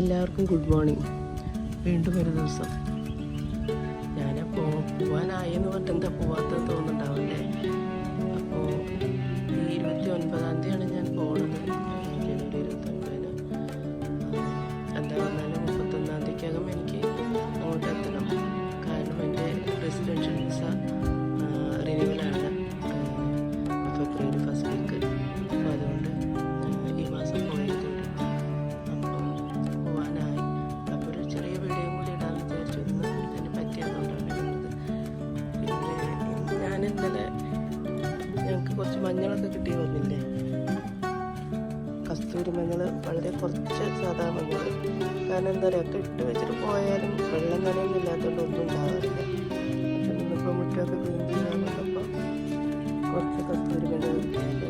എല്ലാവർക്കും good morning. വീണ്ടും ഒരു ദിവസം ഞാനപ്പോൾ പോവാനായി എന്ന് പറഞ്ഞിട്ട് എന്താ പോവാത്തത് തോന്നുന്നുണ്ടാവില്ലേ. അപ്പോൾ ഈ 29-ാം തീയതിയാണ് ഞാൻ പോകുന്നത്, ജനുവരി 29-ന്. എന്താ പറഞ്ഞാലും 31-ാം തീയതിക്കകം എനിക്ക് അങ്ങോട്ട് എത്തണം. കാരണം എൻ്റെ റെസിഡൻഷ്യൽ വിസ റിന്യൂവലാണ് ഫെബ്രുവരി ഫസ്റ്റ് വീക്ക്. അപ്പോൾ അതുകൊണ്ട് ഈ മാസം പോയിട്ടുണ്ട്. അപ്പം പോവാനായി. അപ്പോൾ ഒരു ചെറിയ വീഡിയോ കൂടി ഇടാൻ വിചാരിച്ചു. ഇതിന് പറ്റിയതുകൊണ്ടാണ് ഇടുന്നത്. പിന്നെ ഞാൻ ഇന്നലെ ഞങ്ങൾക്ക് കുറച്ച് മഞ്ഞളൊക്കെ കിട്ടി വന്നില്ലേ, കസ്തൂരി മഞ്ഞൾ, വളരെ കുറച്ച് സാധാ മഞ്ഞൾ. കാരണം എന്താ പറയുക, ഒക്കെ ഇട്ട് വെച്ചിട്ട് പോയാലും വെള്ളം നനയൊന്നും ഇല്ലാത്തതുകൊണ്ട് ഒന്നും ഉണ്ടാവാറില്ല. പക്ഷെ ഇന്നിപ്പോൾ മുറ്റമൊക്കെ ക്ലീൻ ചെയ്യാൻ വന്നപ്പോൾ കുറച്ച് കസ്തൂരി മഞ്ഞൾ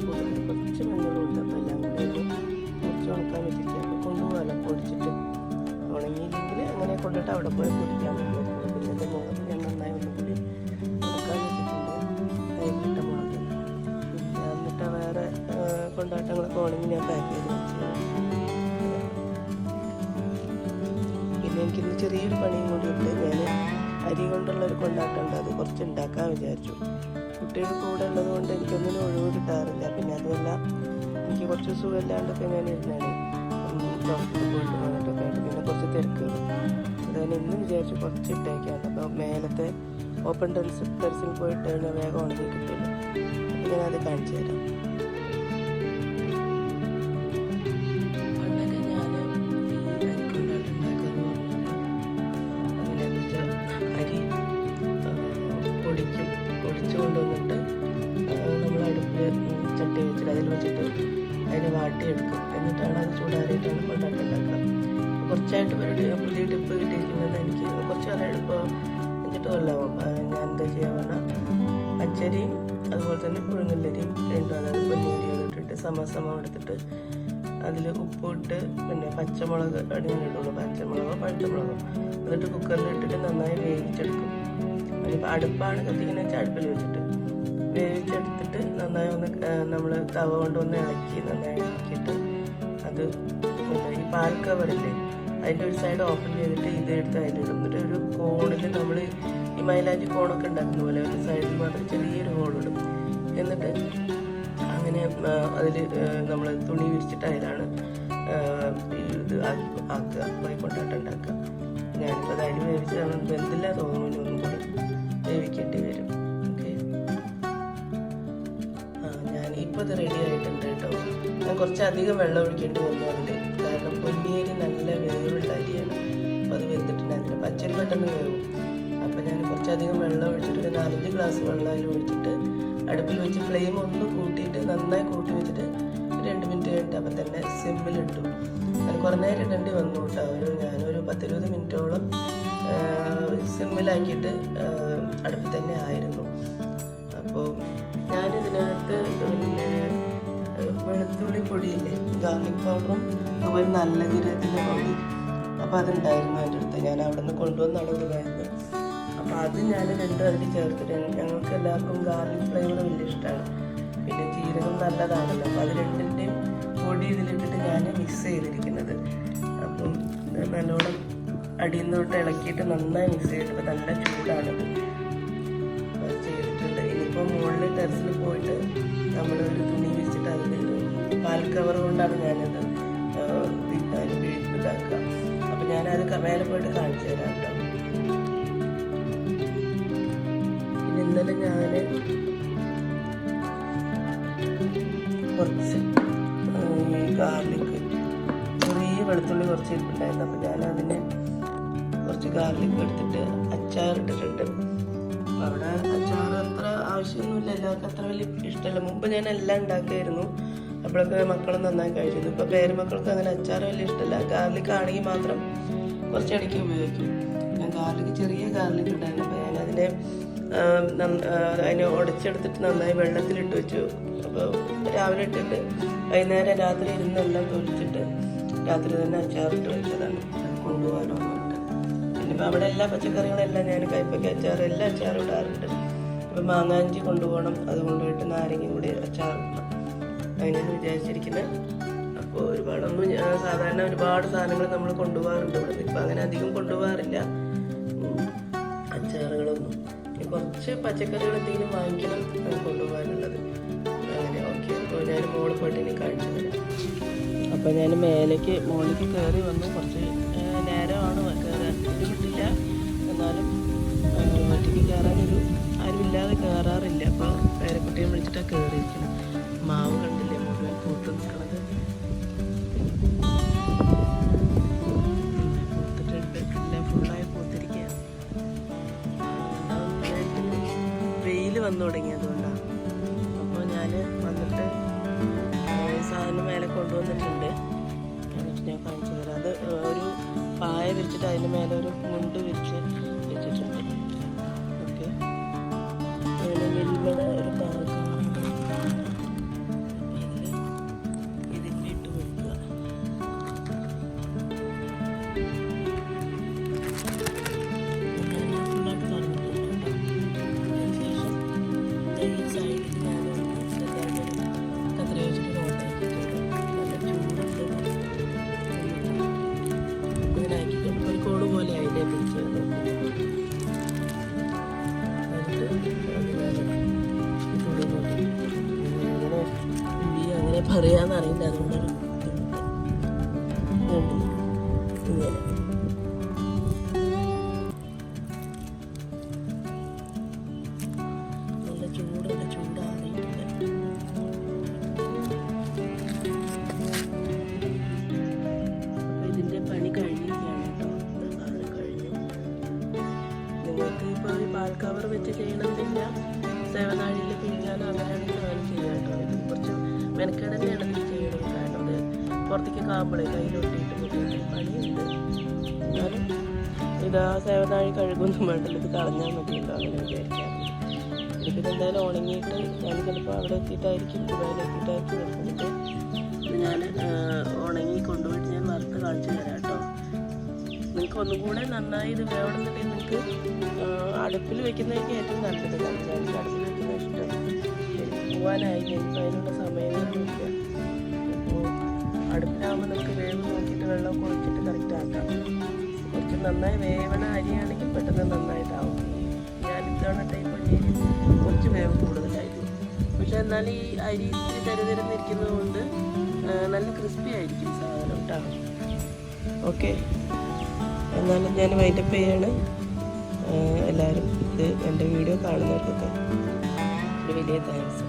കൂടുതൽ കുറച്ച് മഞ്ഞളുണ്ട്. അപ്പോൾ എല്ലാം കൂടി കുറച്ച് ഉണക്കാൻ വെച്ചിരിക്കുക. അപ്പോൾ കൊണ്ടുപോകാമല്ലോ പൊടിച്ചിട്ട്. ഉണങ്ങിയില്ലെങ്കിൽ അങ്ങനെ കൊണ്ടിട്ട് അവിടെ പോയി പൊടിക്കാൻ പറ്റും. പിന്നെ എൻ്റെ മുളക് ഞാൻ നന്നായി ഒന്നും കൂടി ഉണക്കാൻ വെച്ചിട്ടുണ്ട്, കയ്യിലിട്ട മുളക്. പിന്നെ എന്നിട്ട് വേറെ കൊണ്ടാട്ടങ്ങളൊക്കെ ഉണങ്ങി ഞാൻ പാക്ക് ചെയ്ത് വെച്ചു. പിന്നെ എനിക്കിന്ന് ചെറിയൊരു പണിയും കൂടി ഉണ്ട്. ഞാൻ അരി കൊണ്ടുള്ളൊരു കൊണ്ടാട്ടമുണ്ട്, അത് കുറച്ച് ഉണ്ടാക്കാൻ വിചാരിച്ചു. കുട്ടികൾ കൂടെ ഉള്ളത് കൊണ്ട് എനിക്കൊന്നിനും ഒഴിവ് കിട്ടാറില്ല. പിന്നെ അതുമല്ല എനിക്ക് കുറച്ച് സുഖമില്ലാണ്ടൊക്കെ ഞാൻ ഇരുന്നാണ് ഡോക്ടറിൽ പോയിട്ട് വന്നിട്ടൊക്കെ ആയിട്ട് പിന്നെ കുറച്ച് തിരക്കുകൾ. അതുകൊണ്ട് ഇന്ന് വിചാരിച്ചു കുറച്ച് ഇട്ടേക്കാണ്. അപ്പോൾ മേലത്തെ ഓപ്പൺ ടെറസിൽ പോയിട്ട് വേഗം ഉണങ്ങി കിട്ടില്ല. അപ്പോൾ ഞാനത് കാണിച്ചു തരാം. പണ്ടൊക്കെ ഞാൻ ഈ അരി കൊണ്ടാട്ടം ഉണ്ടാക്കാമെന്ന് പറഞ്ഞാൽ അങ്ങനെയാണെന്ന് വെച്ചാൽ അരി പൊടിച്ചു കൊണ്ടുവന്നിട്ട് നമ്മൾ അടുപ്പിൽ ചട്ടി വെച്ചിട്ട് അതിൽ വെച്ചിട്ട് അതിനെ വാട്ടിയെടുക്കും. എന്നിട്ടാണ് അത് ചൂടാറിയിട്ടാണ് കൊണ്ടാട്ടം ഉണ്ടാക്കുക. കുറച്ചായിട്ട് പുതിയ ടിപ്പ് കിട്ടിയിരിക്കുന്നത് എനിക്ക് കുറച്ച് നല്ല എളുപ്പം എന്നിട്ട് കൊല്ലാവും. ഞാൻ എന്താ ചെയ്യുക പറഞ്ഞാൽ പച്ചരിയും അതുപോലെ തന്നെ പുഴുങ്ങല്ലരിയും രണ്ടും, അതായത് പൊന്നിയരിയും ഇട്ടിട്ട് സമ എടുത്തിട്ട് അതിൽ ഉപ്പിട്ട് പിന്നെ പച്ചമുളക് ഞാൻ ഇടുള്ളൂ, പച്ചമുളകോ പഴുത്തമുളകോ. എന്നിട്ട് കുക്കറിൽ ഇട്ടിട്ട് നന്നായി വേവിച്ചെടുക്കും. അതിപ്പോൾ അടുപ്പാണ് കത്തിക്കുന്ന വെച്ചാൽ അടുപ്പിൽ വെച്ചിട്ട് വേവിച്ചെടുത്തിട്ട് നന്നായി ഒന്ന് നമ്മൾ തവ കൊണ്ടൊന്ന് ഇളക്കി നന്നായി ഇളക്കിയിട്ട് അത് ഈ പാൽ കവറില്ലേ അതിൻ്റെ ഒരു സൈഡ് ഓപ്പൺ ചെയ്തിട്ട് ഇത് എടുത്ത് അതിലിടും. എന്നിട്ട് ഒരു കോണിൽ നമ്മൾ ഈ മൈലാഞ്ചി കോണൊക്കെ ഉണ്ടാക്കുന്ന പോലെ ഒരു സൈഡിൽ മാത്രം ചെറിയൊരു ഹോളിടും. എന്നിട്ട് അങ്ങനെ അതിൽ നമ്മൾ തുണി വിരിച്ചിട്ട് അതിലാണ് ഇത് ആക്കുക, കൊണ്ടാട്ടം ഉണ്ടാക്കുക. ഞാനിപ്പോൾ അത് അരി വേവിച്ച് വെന്തില്ല തോന്നുന്നു, ഒന്നും കൂടി വേവിക്കേണ്ടി വരും. ഓക്കെ, ഞാനിപ്പോൾ ഇത് റെഡി ആയിട്ടുണ്ട് കേട്ടോ. ഞാൻ കുറച്ചധികം വെള്ളം ഒഴിക്കേണ്ടി വന്നു അതിൽ, കാരണം പൊന്നിയരി നല്ല വേവുള്ള അരിയാണ്. അപ്പോൾ അത് വെന്തിട്ടുണ്ടായിരുന്നില്ല. പച്ചരി പെട്ടെന്ന് വേവും. അപ്പോൾ ഞാൻ കുറച്ചധികം വെള്ളം ഒഴിച്ചിട്ട് ഒരു 4-5 ഗ്ലാസ് വെള്ളം അതിൽ ഒഴിച്ചിട്ട് അടുപ്പിൽ വെച്ച് ഫ്ലെയിം ഒന്ന് കൂട്ടിയിട്ട് നന്നായി കൂട്ടി വെച്ചിട്ട് 2 മിനിറ്റ് കഴിഞ്ഞിട്ട് അപ്പം തന്നെ സിമ്മിലിട്ടു. അത് കുറേ നേരം ഇടേണ്ടി വന്നു കേട്ടോ. ഞാനൊരു 10-20 മിനിറ്റോളം സിമ്മിലാക്കിയിട്ട് അടുപ്പിൽ തന്നെ ആയിരുന്നു. അപ്പോൾ ഞാനിതിനകത്ത് പിന്നെ വെളുത്തുള്ളി പൊടിയില്ലേ, ഗാർലിക് പൗഡറും അതുപോലെ നല്ല ജീരകത്തിൻ്റെ പൊടി, അപ്പോൾ അതുണ്ടായിരുന്നു എൻ്റെ അടുത്ത്. ഞാൻ അവിടെ നിന്ന് കൊണ്ടുവന്നാണ് ഇതായിരുന്നു. അപ്പോൾ അത് ഞാൻ 2 അതിൽ ചേർത്തിട്ട്, ഞങ്ങൾക്ക് എല്ലാവർക്കും ഗാർലിക് ഫ്ലേവർ വലിയ ഇഷ്ടമാണ്. പിന്നെ ജീരകം നല്ലതാണല്ലോ. അപ്പോൾ അത് രണ്ടിൻ്റെയും പൊടി ഇതിലിട്ടിട്ട് ഞാൻ മിക്സ് ചെയ്തിരിക്കുന്നത്. അപ്പം നല്ലോണം അടിയിൽ നിന്ന് തൊട്ട് ഇളക്കിയിട്ട് നന്നായി മിക്സ് ചെയ്തിട്ട് നല്ല ചൂടാണത്. അത് ചെയ്തിട്ടുണ്ട്. ഇനിയിപ്പോൾ മുകളിൽ ടെറസിൽ പോയിട്ട് നമ്മൾ ഒരു തുണി വെച്ചിട്ട് അതിൽ പാൽ കവർ കൊണ്ടാണ് ഞാനത് ഇതാക്കുക. അപ്പം ഞാനത് മേലെ പോയിട്ട് കാണിച്ചു തരാം കേട്ടോ. പിന്നെ ഇന്നലെ ഞാൻ കുറച്ച് ഗാർലിക്, ചെറിയ വെളുത്തുള്ളി കുറച്ച് ഇരിപ്പുണ്ടായിരുന്നു. അപ്പോൾ ഞാനതിന് കുറച്ച് ഗാർലിക് എടുത്തിട്ട് അച്ചാറിട്ടിട്ടുണ്ട്. അപ്പോൾ അവിടെ അച്ചാർ അത്ര ആവശ്യമൊന്നുമില്ല, എല്ലാവർക്കും അത്ര വലിയ ഇഷ്ടമല്ല. മുമ്പ് ഞാൻ എല്ലാം ഉണ്ടാക്കിയായിരുന്നു, അപ്പോഴൊക്കെ മക്കളും നന്നായി കഴിച്ചിരുന്നു. ഇപ്പോൾ പേരുമക്കൾക്ക് അങ്ങനെ അച്ചാർ വലിയ ഇഷ്ടമല്ല. ഗാർലിക് ആണെങ്കിൽ മാത്രം കുറച്ചിടയ്ക്ക് ഉപയോഗിക്കും. ഞാൻ ഗാർലിക്, ചെറിയ ഗാർലിക് ഉണ്ടായിരുന്നു. അപ്പോൾ ഞാനതിനെ ഉടച്ചെടുത്തിട്ട് നന്നായി വെള്ളത്തിലിട്ട് വെച്ചു. അപ്പോൾ രാവിലെ ഇട്ടിട്ട് വൈകുന്നേരം രാത്രി ഇരുന്നെല്ലാം തൊലിച്ചിട്ട് രാത്രി തന്നെ അച്ചാറിട്ട് വെച്ചതാണ് കൊണ്ടുപോകാനോ എന്നിട്ട്. പിന്നെ ഇപ്പോൾ അവിടെ എല്ലാ പച്ചക്കറികളെല്ലാം ഞാൻ കയ്പയ്ക്ക അച്ചാർ എല്ലാ അച്ചാറും ഇടാറുണ്ട്. അപ്പോൾ മാങ്ങാഞ്ചി കൊണ്ടുപോകണം, അത് കൊണ്ടുപോയിട്ട് നാരങ്ങയും കൂടി അച്ചാറിടണം, അതിനാണ് വിചാരിച്ചിരിക്കുന്നത്. അപ്പോൾ അപ്പോൾ ഒരുപാടൊന്നും സാധാരണ ഒരുപാട് സാധനങ്ങൾ നമ്മൾ കൊണ്ടുപോകാറുണ്ട് ഇവിടെ. ഇപ്പം അങ്ങനെ അധികം കൊണ്ടുപോകാറില്ല അച്ചാറുകളൊന്നും. കുറച്ച് പച്ചക്കറികൾ എന്തെങ്കിലും വാങ്ങിക്കണം കൊണ്ടുപോകാനുള്ളത്. അങ്ങനെ ഓക്കെ. അപ്പോൾ ഞാൻ മോള് പോയിട്ട് ഇനി കാണിച്ചു തരാം. അപ്പോൾ ഞാൻ മോളിലേക്ക് കയറി വന്നു. കുറച്ച് നേരമാണ് കയറാൻ ബുദ്ധിമുട്ടില്ല, എന്നാലും വീട്ടിലേക്ക് കയറാനൊരു ആരുമില്ലാതെ കയറാറില്ല. അപ്പോൾ പേരക്കുട്ടിയെ വിളിച്ചിട്ടാണ് കയറിയിരിക്കണം. മാവ് കണ്ടില്ലേ മുഴുവൻ പൂത്ത് നിൽക്കണത്, പൂത്തിട്ടുണ്ട്, എല്ലാം ഫുള്ളായി പൂത്തിരിക്കുക. വെയിൽ വന്നു തുടങ്ങി, അതുകൊണ്ടാണ്. അപ്പോൾ ഞാൻ വന്നിട്ട് സാധനം മേലെ കൊണ്ടുവന്നിട്ടുണ്ട്. എന്നിട്ട് ഞാൻ കാണിച്ചു തരാം. അത് ഒരു പായ വിരിച്ചിട്ട് അതിന് മേലെ ഒരു മുണ്ട് വിരിച്ച് വെച്ചിട്ടുണ്ട്. ഓക്കെ, അങ്ങനെ വലിയ ഒരു ഇതിൻ്റെ ഇട്ട് കൊടുക്കുക. ഫുള്ളായിട്ട് പറഞ്ഞിട്ടുണ്ട്. അതിനുശേഷം ഈ സൈഡിൽ ഞാൻ കത്രിക വെച്ചിട്ട് ഓട്ടാക്കിയിട്ടുണ്ട്. നല്ല ചൂടുണ്ട്. ഇങ്ങനെ ആക്കിയിട്ടുണ്ട്. ഒരു കോട് പോലെ അതിനെ പിടിച്ച് അങ്ങനെ പറയാന്നറിയില്ല, അതുകൊണ്ടൊരു ഇങ്ങനെ നല്ല ചൂടാറിയിട്ടുണ്ട്. അപ്പോൾ ഇതിൻ്റെ പണി കഴിഞ്ഞിരിക്കുകയാണ് കേട്ടോ. സാധനം കഴിഞ്ഞു. നിങ്ങൾക്ക് ഇപ്പോൾ ഈ പാൽ കവർ വെച്ച് ചെയ്യണമെന്നില്ല, സേവനാഴിയിൽ പിഴിഞ്ഞാലോ അങ്ങനെയാണെങ്കിൽ അങ്ങനെ ചെയ്യാം കേട്ടോ. ഇത് കുറച്ച് മെനക്കേട് തന്നെയാണ് ഇത് ചെയ്യണത്. കാരണം അത് പുറത്തേക്ക് കാമ്പളെ കയ്യിലൊട്ടിയിട്ട് ബുദ്ധിമുട്ട് പണിയുണ്ട്. എന്നാലും ഇത് ആ സേവനാഴി കഴുകൊന്നും വേണ്ടല്ലോ, ഇത് കളഞ്ഞാൽ മതിയല്ലോ, അങ്ങനെ വിചാരിക്കാം. എനിക്കിത് എന്തായാലും ഉണങ്ങിയിട്ട് ഞാൻ ചിലപ്പോൾ അവിടെ എത്തിയിട്ടായിരിക്കും, ദുബായിൽ എത്തിയിട്ടായിരിക്കും എടുക്കുന്നത്. ഇത് ഞാൻ ഉണങ്ങി കൊണ്ടുപോയിട്ട് ഞാൻ വറുത്ത് കാണിച്ചു തരാം കേട്ടോ. നിങ്ങൾക്ക് ഒന്നും കൂടെ നന്നായി ഇത് വേണമെന്നുണ്ടെങ്കിൽ നിങ്ങൾക്ക് അടുപ്പിൽ വെക്കുന്നതായിരിക്കും ഏറ്റവും നല്ലത്. കാരണം എനിക്ക് അടുപ്പിൽ വെക്കുന്ന ഇഷ്ടം. പോകാനായി എനിക്ക് അതിനുള്ള സമയമൊന്നുമില്ല. അപ്പോൾ അടുപ്പിലാകുമ്പോൾ നമുക്ക് വേവ് നോക്കിയിട്ട് വെള്ളം ഒഴിച്ചിട്ട് കറക്റ്റ് ആക്കാം. കുറച്ച് നന്നായി വേവണ അരിയാണെങ്കിൽ പെട്ടെന്ന് നന്നായിട്ടാവും. ഞാൻ ഇത്തവണ ടൈപ്പ് അരിയിൽ കുറച്ച് വേവ് കൂടുതലായിരുന്നു. പക്ഷെ എന്നാൽ ഈ അരി ഇത്തിരി തരുതരുന്നിരിക്കുന്നത് കൊണ്ട് നല്ല ക്രിസ്പി ആയിരിക്കും സാധനം കേട്ടോ. ഓക്കെ, എന്നാലും ഞാൻ വൈൻഡപ്പ് ചെയ്യാണ്. എല്ലാവരും ഇത് എൻ്റെ വീഡിയോ കാണുന്നവർക്കൊക്കെ ഒരു വലിയ താങ്ക്സ്.